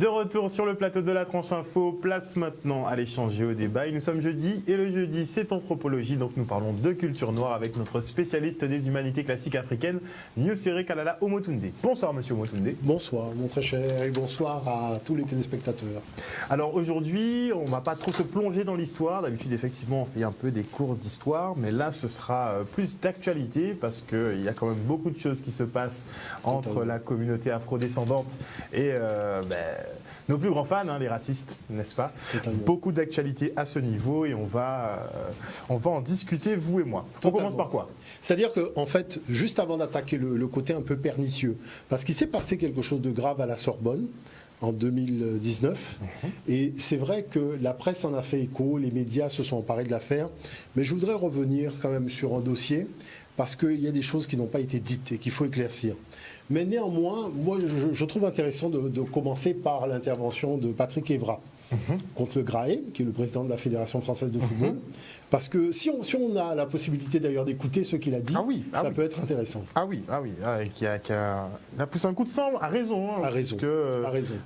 De retour sur le plateau de la tranche info, place maintenant à l'échange et au débat. Et nous sommes jeudi et le jeudi c'est anthropologie, donc nous parlons de culture noire avec notre spécialiste des humanités classiques africaines, Niosere Kalala Omotunde. Bonsoir monsieur Omotunde. Bonsoir mon très cher et bonsoir à tous les téléspectateurs. Alors aujourd'hui on ne va pas trop se plonger dans l'histoire, d'habitude effectivement on fait un peu des cours d'histoire, mais là ce sera plus d'actualité parce qu'il y a quand même beaucoup de choses qui se passent entre la communauté afrodescendante et nos plus grands fans, les racistes, n'est-ce pas? Beaucoup d'actualités à ce niveau et on va en discuter, vous et moi. On commence par quoi? C'est-à-dire qu'en fait, juste avant d'attaquer le côté un peu pernicieux, parce qu'il s'est passé quelque chose de grave à la Sorbonne en 2019, et c'est vrai que la presse en a fait écho, les médias se sont emparés de l'affaire, mais je voudrais revenir quand même sur un dossier, parce qu'il y a des choses qui n'ont pas été dites et qu'il faut éclaircir. Mais néanmoins, moi, je trouve intéressant de commencer par l'intervention de Patrick Evra contre le GRAE, qui est le président de la Fédération française de football. Parce que si on a la possibilité d'ailleurs d'écouter ce qu'il a dit, ça peut être intéressant. Qui a poussé un coup de sang, a raison. A raison.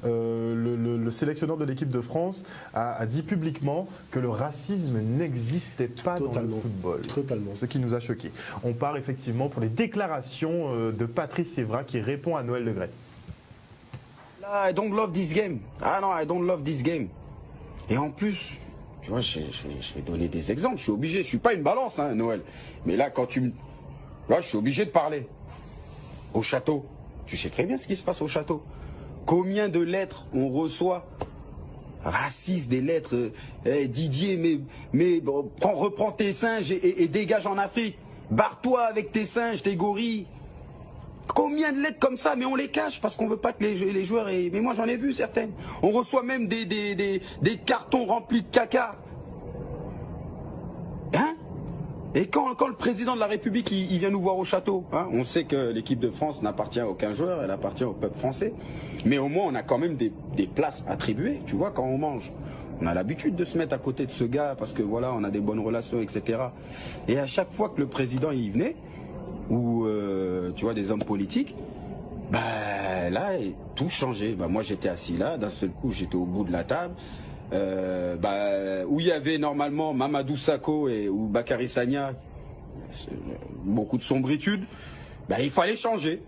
Le sélectionneur de l'équipe de France a dit publiquement que le racisme n'existait pas dans le football. Totalement. Ce qui nous a choqués. On part effectivement pour les déclarations de Patrice Evra qui répond à Noël Le Graët. I don't love this game. Ah non, I don't love this game. Et en plus, tu vois, je vais donner des exemples. Je suis obligé. Je suis pas une balance, Noël. Mais là, là, je suis obligé de parler. Au château. Tu sais très bien ce qui se passe au château. Combien de lettres on reçoit racistes, des lettres. Didier, mais bon, reprends tes singes et dégage en Afrique. Barre-toi avec tes singes, tes gorilles. Combien de lettres comme ça, mais on les cache parce qu'on veut pas que les joueurs aient... Mais moi j'en ai vu certaines. On reçoit même des cartons remplis de caca. Et quand le président de la République il vient nous voir au château, on sait que l'équipe de France n'appartient à aucun joueur, elle appartient au peuple français. Mais au moins on a quand même des places attribuées, tu vois, quand on mange. On a l'habitude de se mettre à côté de ce gars parce que voilà, on a des bonnes relations, etc. Et à chaque fois que le président y venait, ou tu vois des hommes politiques, là tout changeait. Moi j'étais assis là, d'un seul coup j'étais au bout de la table, où il y avait normalement Mamadou Sakho ou Bakary Sagna, beaucoup de sombritude, il fallait changer.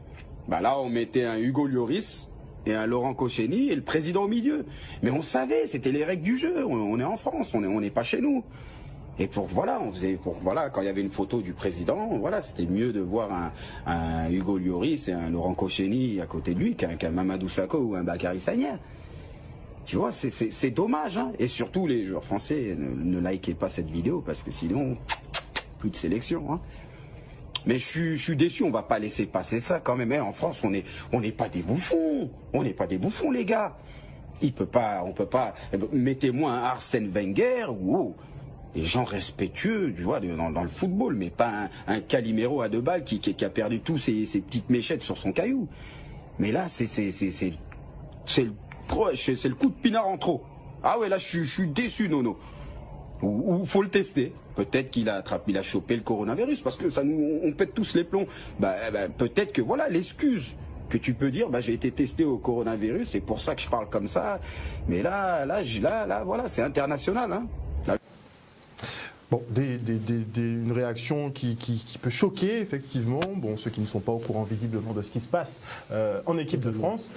Là on mettait un Hugo Lloris et un Laurent Koscielny et le président au milieu. Mais on savait, c'était les règles du jeu, on est en France, on n'est pas chez nous. Et quand il y avait une photo du président, c'était mieux de voir un Hugo Lloris et un Laurent Koscielny à côté de lui qu'un Mamadou Sakho ou un Bakary Sagna. Tu vois, c'est dommage. Et surtout, les joueurs français, ne likez pas cette vidéo parce que sinon, plus de sélection. Mais je suis déçu, on va pas laisser passer ça quand même. En France, on n'est pas des bouffons. On n'est pas des bouffons, les gars. On peut pas. Mettez-moi un Arsène Wenger ou... des gens respectueux, tu vois, dans le football, mais pas un Calimero à 2 balles qui a perdu tous ses petites méchettes sur son caillou. Mais là, c'est le coup de pinard en trop. Ah ouais, là, je suis déçu, Nono. Ou faut le tester. Peut-être qu'il a chopé le coronavirus, parce que on pète tous les plombs. Peut-être que voilà, l'excuse que tu peux dire, j'ai été testé au coronavirus, c'est pour ça que je parle comme ça. Mais là, voilà, c'est international, Bon, une réaction qui peut choquer, effectivement, ceux qui ne sont pas au courant visiblement de ce qui se passe en équipe de France,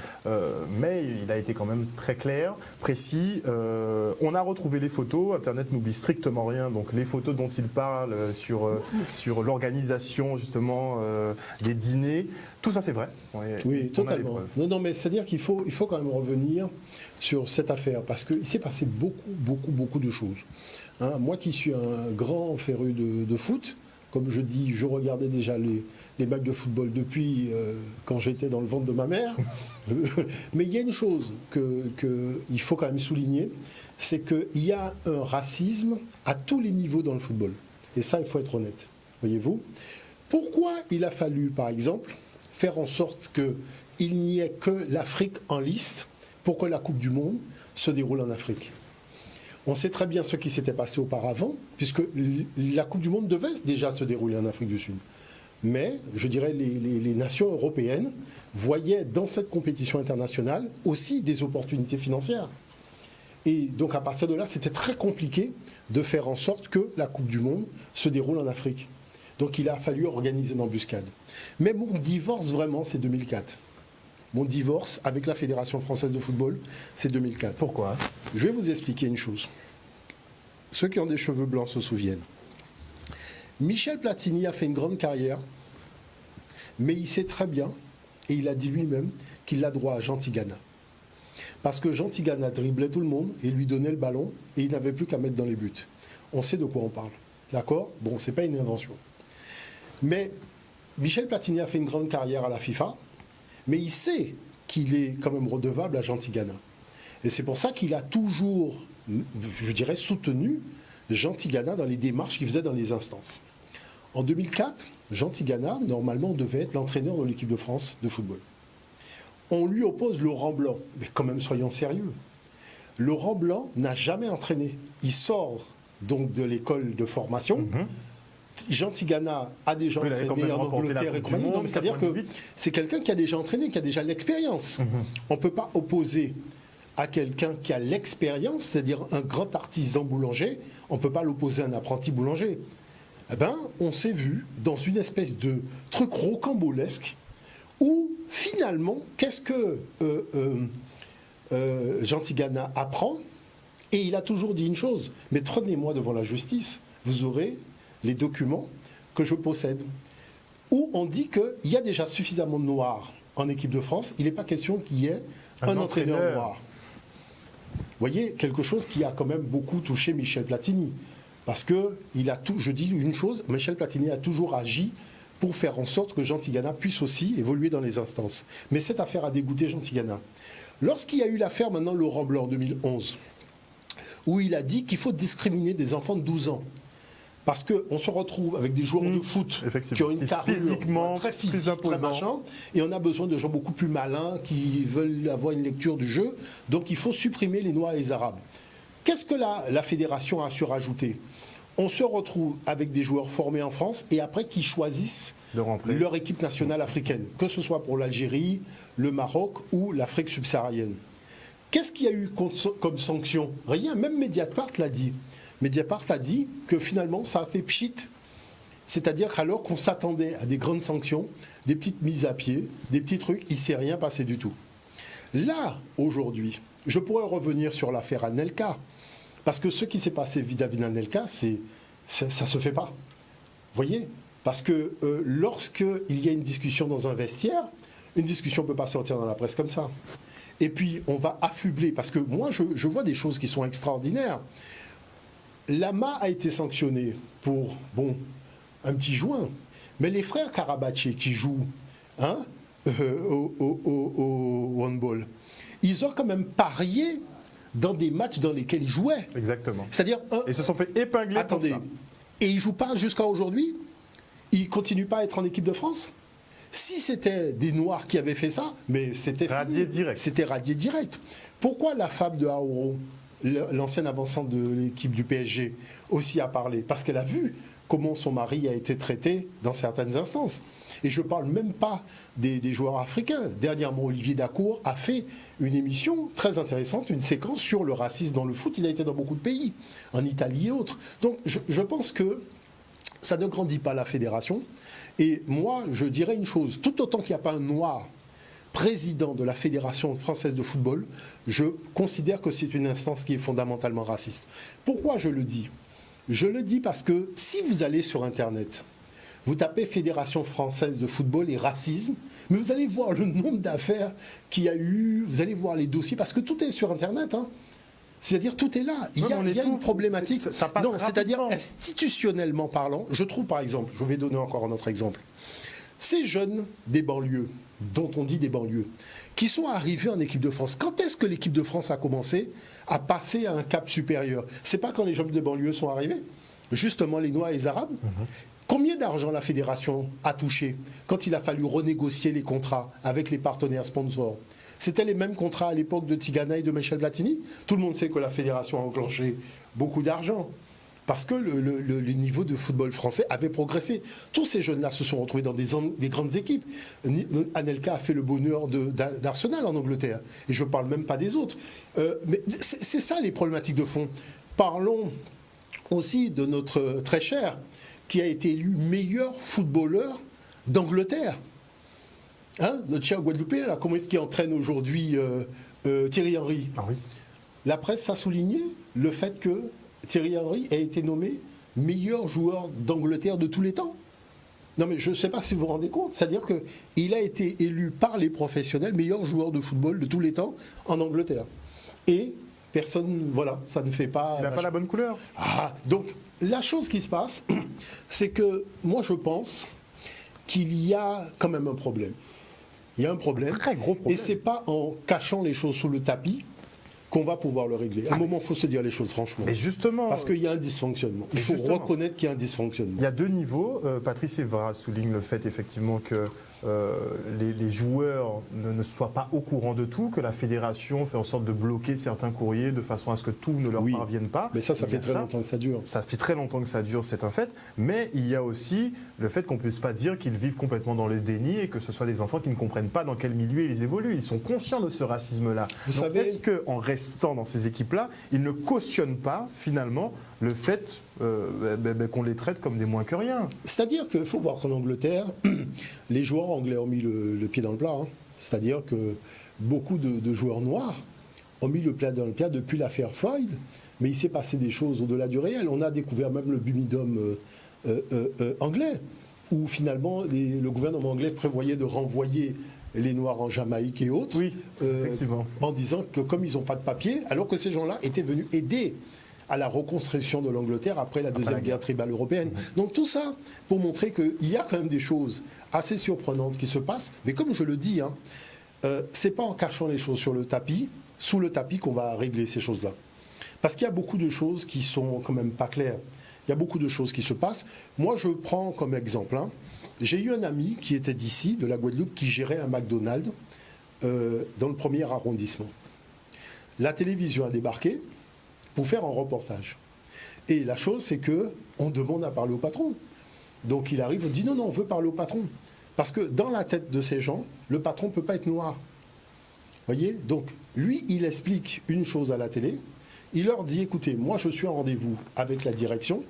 mais il a été quand même très clair, précis. On a retrouvé les photos, Internet n'oublie strictement rien, donc les photos dont il parle sur l'organisation justement des dîners, tout ça c'est vrai. Oui, totalement. Non, mais c'est-à-dire qu'il faut quand même revenir sur cette affaire, parce qu'il s'est passé beaucoup de choses. Moi qui suis un grand féru de foot, comme je dis, je regardais déjà les matchs de football depuis quand j'étais dans le ventre de ma mère. Mais il y a une chose qu'il faut quand même souligner, c'est qu'il y a un racisme à tous les niveaux dans le football. Et ça, il faut être honnête. Voyez-vous ? Pourquoi il a fallu, par exemple, faire en sorte qu'il n'y ait que l'Afrique en lice pour que la Coupe du Monde se déroule en Afrique ? On sait très bien ce qui s'était passé auparavant, puisque la Coupe du Monde devait déjà se dérouler en Afrique du Sud. Mais, je dirais, les nations européennes voyaient dans cette compétition internationale aussi des opportunités financières. Et donc, à partir de là, c'était très compliqué de faire en sorte que la Coupe du Monde se déroule en Afrique. Donc, il a fallu organiser une embuscade. Mais mon divorce, vraiment, c'est 2004. Mon divorce avec la Fédération française de football, c'est 2004. Pourquoi ? Je vais vous expliquer une chose. Ceux qui ont des cheveux blancs se souviennent. Michel Platini a fait une grande carrière, mais il sait très bien, et il a dit lui-même, qu'il a droit à Jean Tigana. Parce que Jean Tigana driblait tout le monde et lui donnait le ballon, et il n'avait plus qu'à mettre dans les buts. On sait de quoi on parle. D'accord ? Bon, c'est pas une invention. Mais Michel Platini a fait une grande carrière à la FIFA, mais il sait qu'il est quand même redevable à Jean Tigana. Et c'est pour ça qu'il a toujours, je dirais, soutenu Jean Tigana dans les démarches qu'il faisait dans les instances. En 2004, Jean Tigana, normalement, devait être l'entraîneur de l'équipe de France de football. On lui oppose Laurent Blanc. Mais quand même, soyons sérieux. Laurent Blanc n'a jamais entraîné. Il sort donc de l'école de formation. Jean Tigana a déjà entraîné en Angleterre et compagnie. Donc, c'est-à-dire que c'est quelqu'un qui a déjà entraîné, qui a déjà l'expérience. On ne peut pas opposer à quelqu'un qui a l'expérience, c'est-à-dire un grand artisan boulanger, on ne peut pas l'opposer à un apprenti boulanger. Eh bien, on s'est vu dans une espèce de truc rocambolesque où, finalement, qu'est-ce que Jean Tigana apprend ? Et il a toujours dit une chose, mais trônez-moi devant la justice, vous aurez les documents que je possède, où on dit qu'il y a déjà suffisamment de noirs en équipe de France, il n'est pas question qu'il y ait un entraîneur noir. Vous voyez, quelque chose qui a quand même beaucoup touché Michel Platini. Parce que, je dis une chose, Michel Platini a toujours agi pour faire en sorte que Jean Tigana puisse aussi évoluer dans les instances. Mais cette affaire a dégoûté Jean Tigana. Lorsqu'il y a eu l'affaire maintenant Laurent Blanc en 2011, où il a dit qu'il faut discriminer des enfants de 12 ans, parce qu'on se retrouve avec des joueurs de foot qui ont une carrure très physique, très machin, et on a besoin de gens beaucoup plus malins qui veulent avoir une lecture du jeu. Donc il faut supprimer les Noirs et les Arabes. Qu'est-ce que la fédération a su rajouter ? On se retrouve avec des joueurs formés en France et après qui choisissent leur équipe nationale africaine, que ce soit pour l'Algérie, le Maroc ou l'Afrique subsaharienne. Qu'est-ce qu'il y a eu comme sanction ? Rien, même Mediapart l'a dit. Mediapart a dit que finalement ça a fait pchit, c'est-à-dire qu'alors qu'on s'attendait à des grandes sanctions, des petites mises à pied, des petits trucs, il ne s'est rien passé du tout. Là, aujourd'hui, je pourrais revenir sur l'affaire Anelka, parce que ce qui s'est passé vis-à-vis d'Anelka, ça ne se fait pas. Vous voyez ? Parce que lorsqu'il y a une discussion dans un vestiaire, une discussion ne peut pas sortir dans la presse comme ça. Et puis, on va affubler, parce que moi, je vois des choses qui sont extraordinaires. Lama a été sanctionné pour, un petit joint. Mais les frères Karabachi qui jouent au handball, ils ont quand même parié dans des matchs dans lesquels ils jouaient. Exactement. C'est-à-dire et se sont fait épingler. Attendez, pour ça. Et ils ne jouent pas jusqu'à aujourd'hui ? Ils ne continuent pas à être en équipe de France ? Si c'était des Noirs qui avaient fait ça, mais c'était radié direct. C'était radié direct. Pourquoi la femme de Aouro, l'ancienne avançante de l'équipe du PSG, aussi a parlé ? Parce qu'elle a vu comment son mari a été traité dans certaines instances. Et je ne parle même pas des joueurs africains. Dernièrement, Olivier Dacour a fait une émission très intéressante, une séquence sur le racisme dans le foot. Il a été dans beaucoup de pays, en Italie et autres. Donc je pense que ça ne grandit pas la fédération. Et moi, je dirais une chose, tout autant qu'il n'y a pas un noir président de la Fédération française de football, je considère que c'est une instance qui est fondamentalement raciste. Pourquoi je le dis ? Je le dis parce que si vous allez sur Internet, vous tapez Fédération française de football et racisme, mais vous allez voir le nombre d'affaires qu'il y a eu, vous allez voir les dossiers, parce que tout est sur Internet. C'est-à-dire tout est là. Il y a une problématique. Non, c'est-à-dire institutionnellement parlant, je trouve par exemple, je vais donner encore un autre exemple, ces jeunes des banlieues, dont on dit des banlieues, qui sont arrivés en équipe de France. Quand est-ce que l'équipe de France a commencé à passer à un cap supérieur ? C'est pas quand les jeunes des banlieues sont arrivés ? Justement, les Noirs et les Arabes. Combien d'argent la fédération a touché quand il a fallu renégocier les contrats avec les partenaires sponsors ? C'était les mêmes contrats à l'époque de Tigana et de Michel Platini. Tout le monde sait que la fédération a enclenché beaucoup d'argent. parce que le niveau de football français avait progressé. Tous ces jeunes-là se sont retrouvés dans des grandes équipes. Anelka a fait le bonheur d'Arsenal en Angleterre, et je ne parle même pas des autres. Mais c'est ça les problématiques de fond. Parlons aussi de notre très cher, qui a été élu meilleur footballeur d'Angleterre. Hein, notre cher Guadeloupéen, là, comment est-ce qu'il entraîne aujourd'hui Thierry Henry? Ah oui. La presse a souligné le fait que Thierry Henry a été nommé meilleur joueur d'Angleterre de tous les temps. Non mais je ne sais pas si vous vous rendez compte, c'est-à-dire qu'il a été élu par les professionnels meilleur joueur de football de tous les temps en Angleterre. Et personne, voilà, ça ne fait pas... Il n'a pas la bonne couleur. Ah, donc la chose qui se passe, c'est que moi je pense qu'il y a quand même un problème. Il y a un problème. Très gros problème. Et ce n'est pas en cachant les choses sous le tapis qu'on va pouvoir le régler. À un moment, il faut se dire les choses franchement. Mais justement... Parce qu'il y a un dysfonctionnement. Il faut reconnaître qu'il y a un dysfonctionnement. Il y a deux niveaux. Patrice Evra souligne le fait effectivement que les joueurs ne soient pas au courant de tout, que la fédération fait en sorte de bloquer certains courriers de façon à ce que tout ne leur parvienne pas. Mais ça fait très longtemps que ça dure. Ça fait très longtemps que ça dure, c'est un fait. Mais il y a aussi le fait qu'on ne puisse pas dire qu'ils vivent complètement dans le déni et que ce soit des enfants qui ne comprennent pas dans quel milieu ils évoluent. Ils sont conscients de ce racisme-là. Vous savez, est-ce qu'en restant dans ces équipes-là, ils ne cautionnent pas finalement le fait qu'on les traite comme des moins que rien? C'est-à-dire qu'il faut voir qu'en Angleterre, les joueurs anglais ont mis le pied dans le plat. Hein. C'est-à-dire que beaucoup de joueurs noirs ont mis le pied dans le plat depuis l'affaire Floyd, mais il s'est passé des choses au-delà du réel. On a découvert même le bumidum anglais, où finalement le gouvernement anglais prévoyait de renvoyer les Noirs en Jamaïque et autres, oui, en disant que comme ils n'ont pas de papier, alors que ces gens-là étaient venus aider à la reconstruction de l'Angleterre après la Deuxième Guerre tribale européenne. Donc tout ça pour montrer qu'il y a quand même des choses assez surprenantes qui se passent, mais comme je le dis, hein, c'est pas en cachant les choses sous le tapis qu'on va régler ces choses-là. Parce qu'il y a beaucoup de choses qui sont quand même pas claires. Il y a beaucoup de choses qui se passent. Moi, je prends comme exemple, hein, j'ai eu un ami qui était d'ici, de la Guadeloupe, qui gérait un McDonald's dans le 1er arrondissement. La télévision a débarqué pour faire un reportage. Et la chose, c'est qu'on demande à parler au patron. Donc il arrive, on dit non, on veut parler au patron. Parce que dans la tête de ces gens, le patron ne peut pas être noir. Vous voyez? Donc lui, il explique une chose à la télé. Il leur dit, écoutez, moi je suis en rendez-vous avec la direction.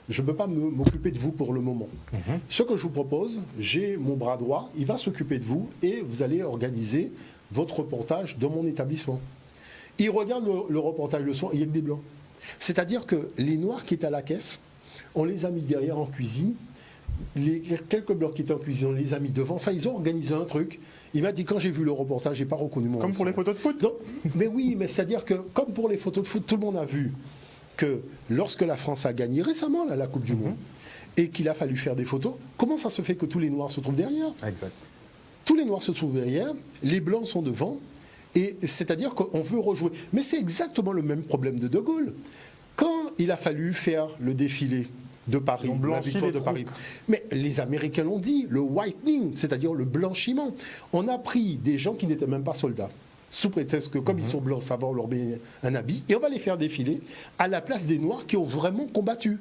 Je ne peux pas m'occuper de vous pour le moment. Ce que je vous propose, j'ai mon bras droit, il va s'occuper de vous et vous allez organiser votre reportage dans mon établissement. Il regarde le reportage le soir, il y a que des blancs. C'est-à-dire que les noirs qui étaient à la caisse, on les a mis derrière en cuisine. Quelques blancs qui étaient en cuisine, on les a mis devant. Enfin, ils ont organisé un truc. Il m'a dit, quand j'ai vu le reportage, je n'ai pas reconnu mon Comme pour les photos de foot. Donc, mais oui, mais c'est-à-dire que, comme pour les photos de foot, tout le monde a vu que lorsque la France a gagné récemment la Coupe du Monde et qu'il a fallu faire des photos, comment ça se fait que tous les noirs se trouvent derrière? Exact. Tous les noirs se trouvent derrière, les blancs sont devant. Et c'est-à-dire qu'on veut rejouer. Mais c'est exactement le même problème de Gaulle. Quand il a fallu faire le défilé de Paris, la victoire de Paris, mais les Américains l'ont dit, le whitening, c'est-à-dire le blanchiment. On a pris des gens qui n'étaient même pas soldats, sous prétexte que comme ils sont blancs, ça va leur donner un habit, et on va les faire défiler à la place des Noirs qui ont vraiment combattu.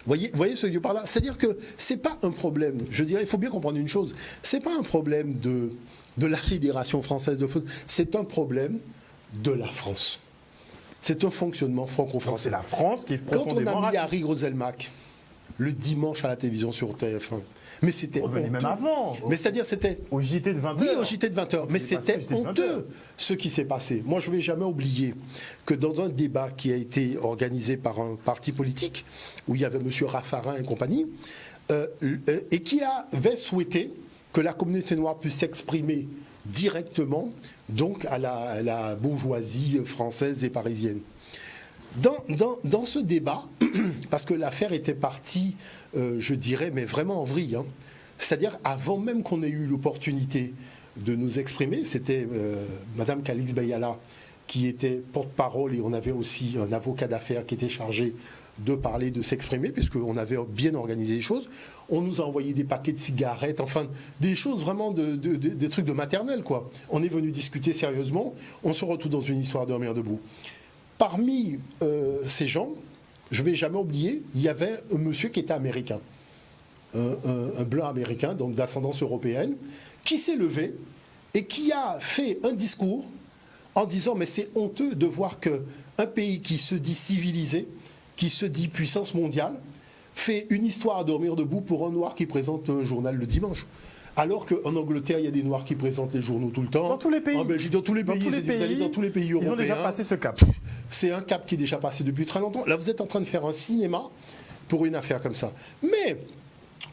Vous voyez ce que je veux par là? C'est-à-dire que ce n'est pas un problème, je dirais, il faut bien comprendre une chose, ce n'est pas un problème de la Fédération française de foot, c'est un problème de la France. C'est un fonctionnement franco-français. C'est la France qui est profondément Quand on a mis Harry Roselmack le dimanche à la télévision sur TF1, mais c'était honteux. Même avant. Mais c'est-à-dire c'était... Au JT de 20h. Oui, au JT de 20h. Mais c'était honteux ce qui s'est passé. Moi, je ne vais jamais oublier que dans un débat qui a été organisé par un parti politique, où il y avait M. Raffarin et compagnie, et qui avait souhaité que la communauté noire puisse s'exprimer directement donc à la bourgeoisie française et parisienne. Dans ce débat, parce que l'affaire était partie, je dirais, mais vraiment en vrille, hein, c'est-à-dire avant même qu'on ait eu l'opportunité de nous exprimer, c'était Madame Calix Bayala qui était porte-parole et on avait aussi un avocat d'affaires qui était chargé de parler, de s'exprimer, puisqu'on avait bien organisé les choses. On nous a envoyé des paquets de cigarettes, enfin, des choses vraiment, des trucs de maternelle, quoi. On est venu discuter sérieusement, on se retrouve dans une histoire de dormir debout. Parmi ces gens, je ne vais jamais oublier, il y avait un monsieur qui était américain, un blanc américain, donc d'ascendance européenne, qui s'est levé et qui a fait un discours en disant mais c'est honteux de voir qu'un pays qui se dit civilisé, qui se dit puissance mondiale, fait une histoire à dormir debout pour un noir qui présente un journal le dimanche. Alors qu'en Angleterre, il y a des noirs qui présentent les journaux tout le temps. Dans tous les pays. En Belgique, dans tous les pays. Vous allez dans tous les pays européens. Ils ont déjà passé ce cap. C'est un cap qui est déjà passé depuis très longtemps. Là, vous êtes en train de faire un cinéma pour une affaire comme ça. Mais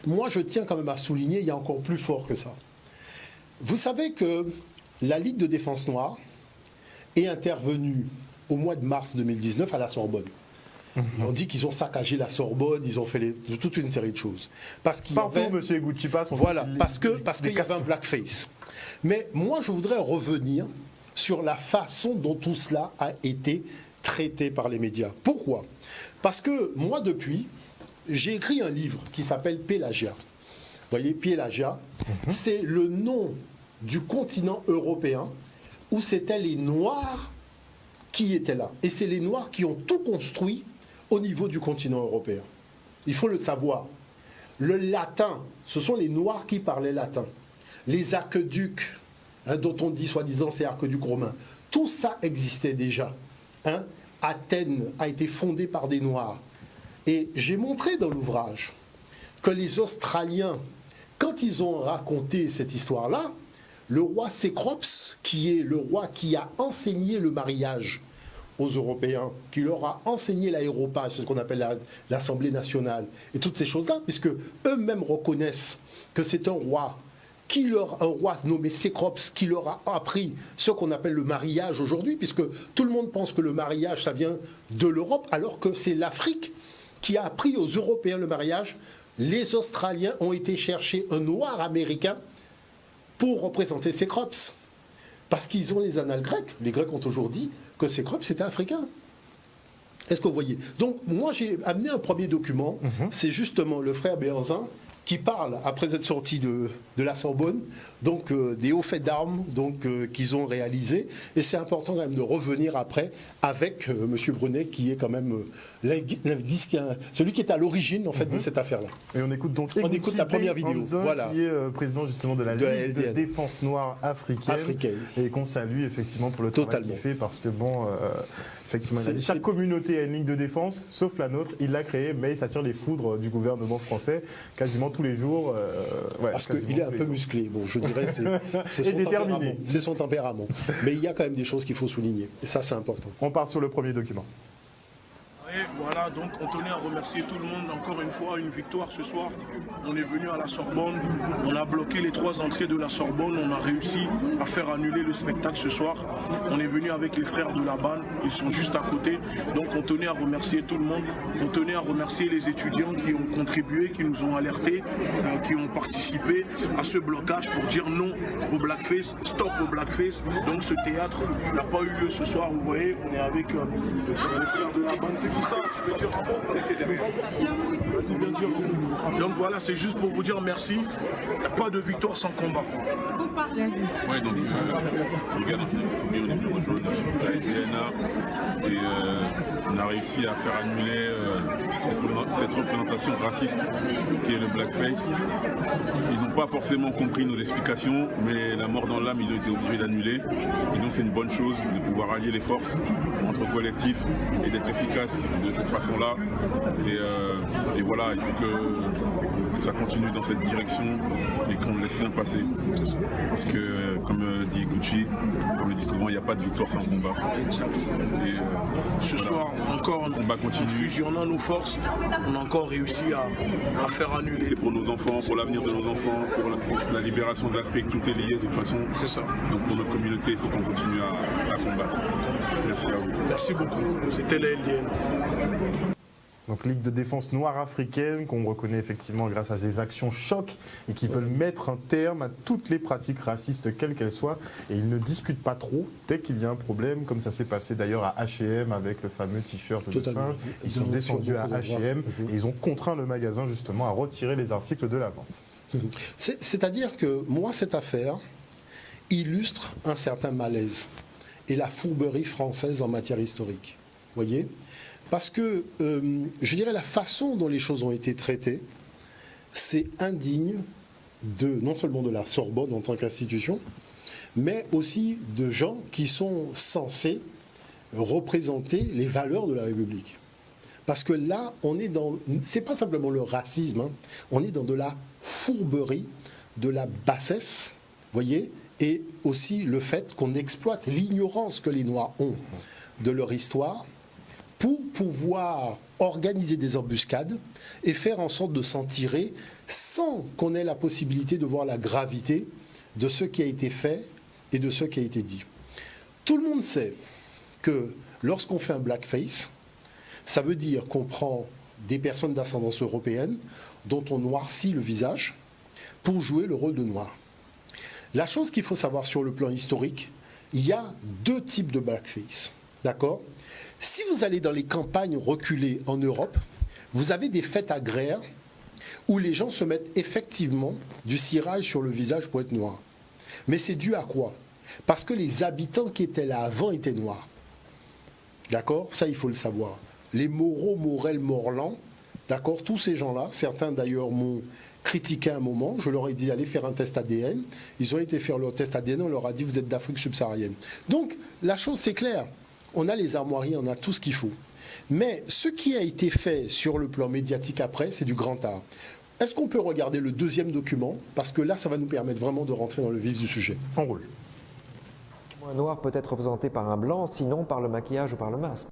moi, je tiens quand même à souligner, il y a encore plus fort que ça. Vous savez que la Ligue de défense noire est intervenue au mois de mars 2019 à la Sorbonne. On dit qu'ils ont saccagé la Sorbonne, ils ont fait toute une série de choses. Parce qu'il y avait, M. Egoutchi passe. Voilà, parce qu'il y avait un blackface. Mais moi, je voudrais revenir sur la façon dont tout cela a été traité par les médias. Pourquoi? Parce que moi, depuis, j'ai écrit un livre qui s'appelle Pélagia. Vous voyez, Pélagia, c'est le nom du continent européen où c'étaient les Noirs qui étaient là. Et c'est les Noirs qui ont tout construit au niveau du continent européen. Il faut le savoir. Le latin, ce sont les Noirs qui parlaient latin. Les aqueducs, dont on dit soi-disant c'est aqueducs romains, tout ça existait déjà. Athènes a été fondée par des Noirs. Et j'ai montré dans l'ouvrage que les Australiens, quand ils ont raconté cette histoire-là, le roi Cécrops, qui est le roi qui a enseigné le mariage aux Européens, qui leur a enseigné l'aéropage, ce qu'on appelle l'Assemblée nationale, et toutes ces choses-là, puisque eux-mêmes reconnaissent que c'est un roi nommé Cécrops, qui leur a appris ce qu'on appelle le mariage aujourd'hui, puisque tout le monde pense que le mariage, ça vient de l'Europe, alors que c'est l'Afrique qui a appris aux Européens le mariage. Les Australiens ont été chercher un noir américain pour représenter Cécrops, parce qu'ils ont les annales grecques. Les Grecs ont toujours dit que Cécrops c'était africain. Est-ce que vous voyez? Donc moi j'ai amené un premier document, c'est justement le frère Béanzin qui parle, après être sorti de la Sorbonne, donc des hauts faits d'armes qu'ils ont réalisés. Et c'est important quand même de revenir après avec M. Brunet, qui est quand même celui qui est à l'origine en fait, de cette affaire-là. Et on écoute donc la première vidéo. Voilà. Qui est président justement de la Ligue de défense noire africaine. Et qu'on salue effectivement pour le travail qu'il fait, parce que bon... effectivement, il a dit, chaque communauté a une ligne de défense, sauf la nôtre. Il l'a créée, mais il s'attire les foudres du gouvernement français quasiment tous les jours. Parce qu'il est un peu musclé. Bon, je dirais c'est son tempérament. Mais il y a quand même des choses qu'il faut souligner. Et ça, c'est important. On part sur le premier document. Et voilà, donc on tenait à remercier tout le monde encore une fois, une victoire ce soir. On est venu à la Sorbonne, on a bloqué les 3 entrées de la Sorbonne, on a réussi à faire annuler le spectacle ce soir. On est venu avec les frères de la BAN, ils sont juste à côté. Donc on tenait à remercier tout le monde, on tenait à remercier les étudiants qui ont contribué, qui nous ont alertés, qui ont participé à ce blocage pour dire non au blackface, stop au blackface. Donc ce théâtre n'a pas eu lieu ce soir, vous voyez, on est avec les frères de la BAN. Donc voilà, c'est juste pour vous dire merci. Il n'y a pas de victoire sans combat. Ouais, donc les gars, on est venu rejoindre la SDNA et on a réussi à faire annuler cette représentation raciste qui est le blackface. Ils n'ont pas forcément compris nos explications, mais la mort dans l'âme, ils ont été obligés d'annuler. Et donc c'est une bonne chose de pouvoir allier les forces entre collectifs et d'être efficace de cette façon-là. Et voilà, il faut que ça continue dans cette direction et qu'on ne laisse rien passer. Parce que, comme dit Gucci, comme le dit souvent, il n'y a pas de victoire sans combat. Et ce soir, encore, en fusionnant nos forces, on a encore réussi à faire annuler. C'est pour nos enfants, pour l'avenir de nos enfants, pour la libération de l'Afrique, tout est lié de toute façon. C'est ça. Donc pour notre communauté, il faut qu'on continue à combattre. Merci à vous. Merci beaucoup. C'était la LDN. Donc Ligue de défense noire africaine qu'on reconnaît effectivement grâce à ces actions choc et qui veulent mettre un terme à toutes les pratiques racistes quelles qu'elles soient, et ils ne discutent pas trop dès qu'il y a un problème, comme ça s'est passé d'ailleurs à H&M avec le fameux t-shirt de singe. Ils sont descendus à H&M et ils ont contraint le magasin justement à retirer les articles de la vente. C'est-à-dire que moi cette affaire illustre un certain malaise et la fourberie française en matière historique. Vous voyez ? Parce que, je dirais, la façon dont les choses ont été traitées, c'est indigne non seulement de la Sorbonne en tant qu'institution, mais aussi de gens qui sont censés représenter les valeurs de la République. Parce que là, on est dans... C'est pas simplement le racisme, hein, on est dans de la fourberie, de la bassesse, voyez, et aussi le fait qu'on exploite l'ignorance que les Noirs ont de leur histoire pour pouvoir organiser des embuscades et faire en sorte de s'en tirer sans qu'on ait la possibilité de voir la gravité de ce qui a été fait et de ce qui a été dit. Tout le monde sait que lorsqu'on fait un blackface, ça veut dire qu'on prend des personnes d'ascendance européenne dont on noircit le visage pour jouer le rôle de noir. La chose qu'il faut savoir sur le plan historique, il y a deux types de blackface. D'accord ? Si vous allez dans les campagnes reculées en Europe, vous avez des fêtes agraires où les gens se mettent effectivement du cirage sur le visage pour être noirs. Mais c'est dû à quoi ? Parce que les habitants qui étaient là avant étaient noirs. D'accord ? Ça, il faut le savoir. Les Moreau, Morel, Morland, d'accord ? Tous ces gens-là, certains d'ailleurs m'ont critiqué un moment, je leur ai dit allez faire un test ADN. Ils ont été faire leur test ADN, on leur a dit vous êtes d'Afrique subsaharienne. Donc, la chose c'est clair. On a les armoiries, on a tout ce qu'il faut. Mais ce qui a été fait sur le plan médiatique après, c'est du grand art. Est-ce qu'on peut regarder le deuxième document ? Parce que là, ça va nous permettre vraiment de rentrer dans le vif du sujet. En roule. Un noir peut être représenté par un blanc, sinon par le maquillage ou par le masque.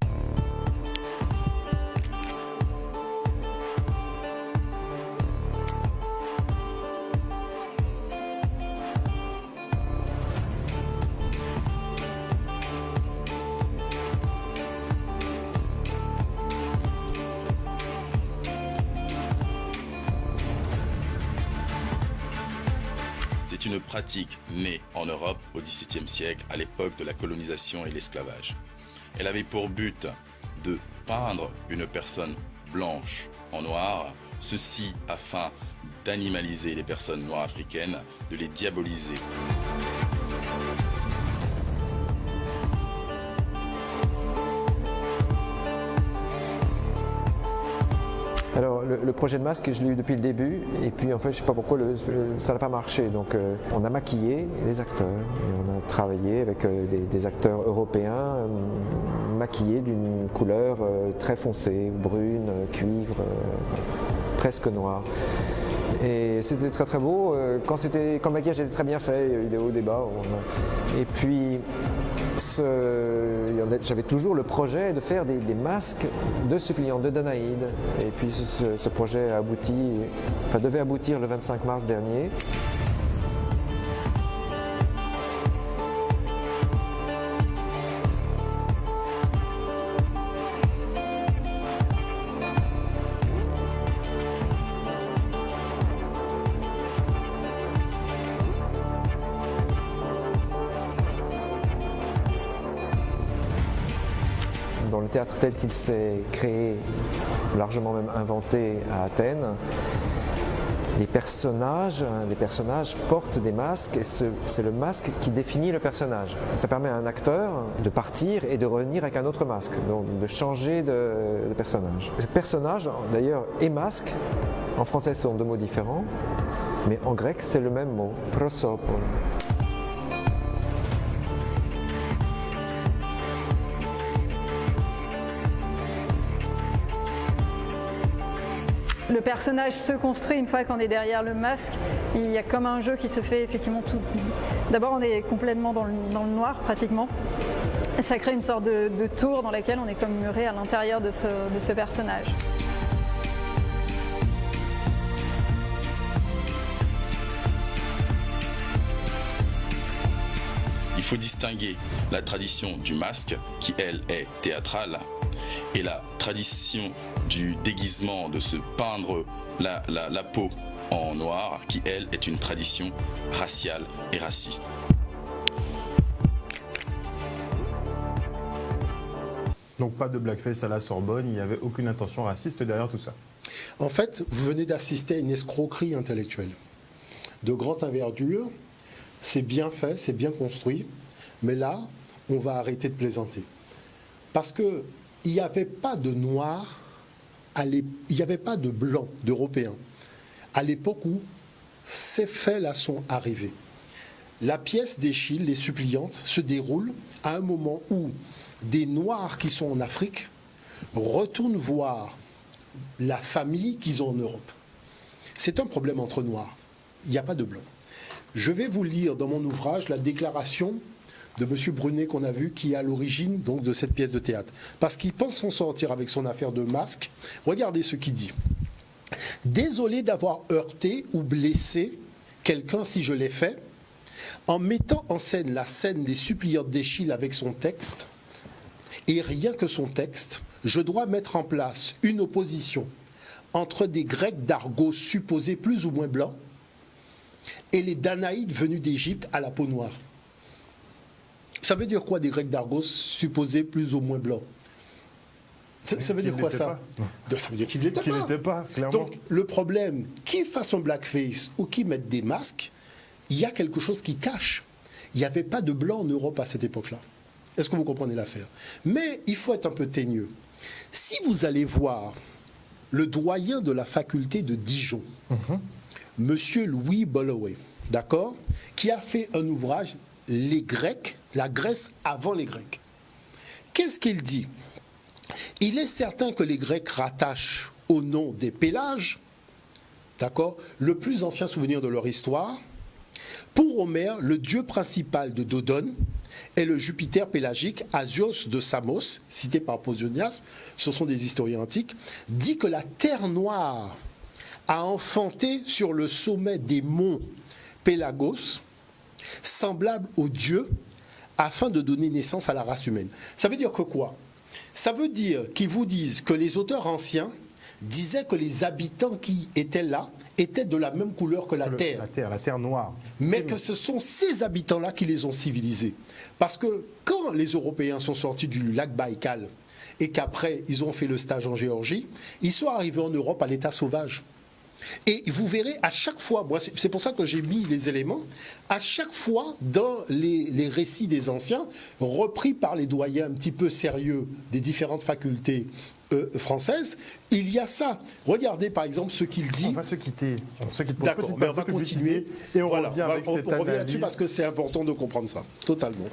C'est une pratique née en Europe au XVIIe siècle, à l'époque de la colonisation et l'esclavage. Elle avait pour but de peindre une personne blanche en noir, ceci afin d'animaliser les personnes noires africaines, de les diaboliser. Alors le projet de masque, je l'ai eu depuis le début et puis en fait je ne sais pas pourquoi ça n'a pas marché. Donc on a maquillé les acteurs et on a travaillé avec des acteurs européens maquillés d'une couleur très foncée, brune, cuivre, presque noire. Et c'était très très beau, quand le maquillage était très bien fait, il y a eu des hauts, des bas. Et puis j'avais toujours le projet de faire des masques de suppliants, de Danaïde. Et puis ce projet devait aboutir le 25 mars dernier. Dans le théâtre tel qu'il s'est créé, largement même inventé à Athènes, les personnages portent des masques et c'est le masque qui définit le personnage. Ça permet à un acteur de partir et de revenir avec un autre masque, donc de changer de personnage. Ce personnage, d'ailleurs, et masque, en français ce sont deux mots différents, mais en grec c'est le même mot, prosopon. Le personnage se construit une fois qu'on est derrière le masque. Il y a comme un jeu qui se fait effectivement tout. D'abord, on est complètement dans le noir pratiquement. Et ça crée une sorte de tour dans laquelle on est comme muré à l'intérieur de ce personnage. Il faut distinguer la tradition du masque, qui elle est théâtrale, et la tradition du déguisement, de se peindre la peau en noir, qui elle est une tradition raciale et raciste. Donc pas de blackface à la Sorbonne, il n'y avait aucune intention raciste derrière tout ça. En fait, vous venez d'assister à une escroquerie intellectuelle de grande envergure. C'est bien fait, c'est bien construit, mais là, on va arrêter de plaisanter. Parce que il n'y avait pas de Noirs, il n'y avait pas de Blancs, d'Européens, à l'époque où ces faits-là sont arrivés. La pièce d'Eschyle, Les Suppliantes, se déroule à un moment où des Noirs qui sont en Afrique retournent voir la famille qu'ils ont en Europe. C'est un problème entre Noirs. Il n'y a pas de Blancs. Je vais vous lire dans mon ouvrage la déclaration de M. Brunet qu'on a vu, qui est à l'origine donc de cette pièce de théâtre. Parce qu'il pense s'en sortir avec son affaire de masque. Regardez ce qu'il dit. « Désolé d'avoir heurté ou blessé quelqu'un si je l'ai fait, en mettant en scène la scène des suppliantes d'Eschyle avec son texte, et rien que son texte, je dois mettre en place une opposition entre des Grecs d'Argos supposés plus ou moins blancs et les Danaïdes venus d'Égypte à la peau noire. » Ça veut dire quoi, des Grecs d'Argos supposés plus ou moins blancs? Ça veut dire quoi, ça? Ça veut dire qu'ils n'étaient pas. Clairement. Donc, le problème, qu'ils fassent un blackface ou qu'ils mettent des masques, il y a quelque chose qui cache. Il n'y avait pas de blanc en Europe à cette époque-là. Est-ce que vous comprenez l'affaire? Mais il faut être un peu teigneux. Si vous allez voir le doyen de la faculté de Dijon, Monsieur Louis Bolloway, d'accord, qui a fait un ouvrage, Les Grecs, la Grèce avant les Grecs. Qu'est-ce qu'il dit? Il est certain que les Grecs rattachent au nom des Pélages, d'accord, le plus ancien souvenir de leur histoire. Pour Homère, le dieu principal de Dodone est le Jupiter pélagique, Asios de Samos, cité par Pausanias, ce sont des historiens antiques, dit que la terre noire a enfanté sur le sommet des monts Pélagos, semblable aux dieux, afin de donner naissance à la race humaine. Ça veut dire que quoi? Ça veut dire qu'ils vous disent que les auteurs anciens disaient que les habitants qui étaient là étaient de la même couleur que la terre. La terre noire. Mais que ce sont ces habitants-là qui les ont civilisés. Parce que quand les Européens sont sortis du lac Baïkal et qu'après ils ont fait le stage en Géorgie, ils sont arrivés en Europe à l'état sauvage. Et vous verrez à chaque fois, moi c'est pour ça que j'ai mis les éléments, à chaque fois dans les récits des anciens, repris par les doyens un petit peu sérieux des différentes facultés françaises, il y a ça. Regardez par exemple ce qu'il dit. On va se quitter. D'accord, mais on va continuer. Et on revient avec cette analyse. là-dessus parce que c'est important de comprendre ça, totalement.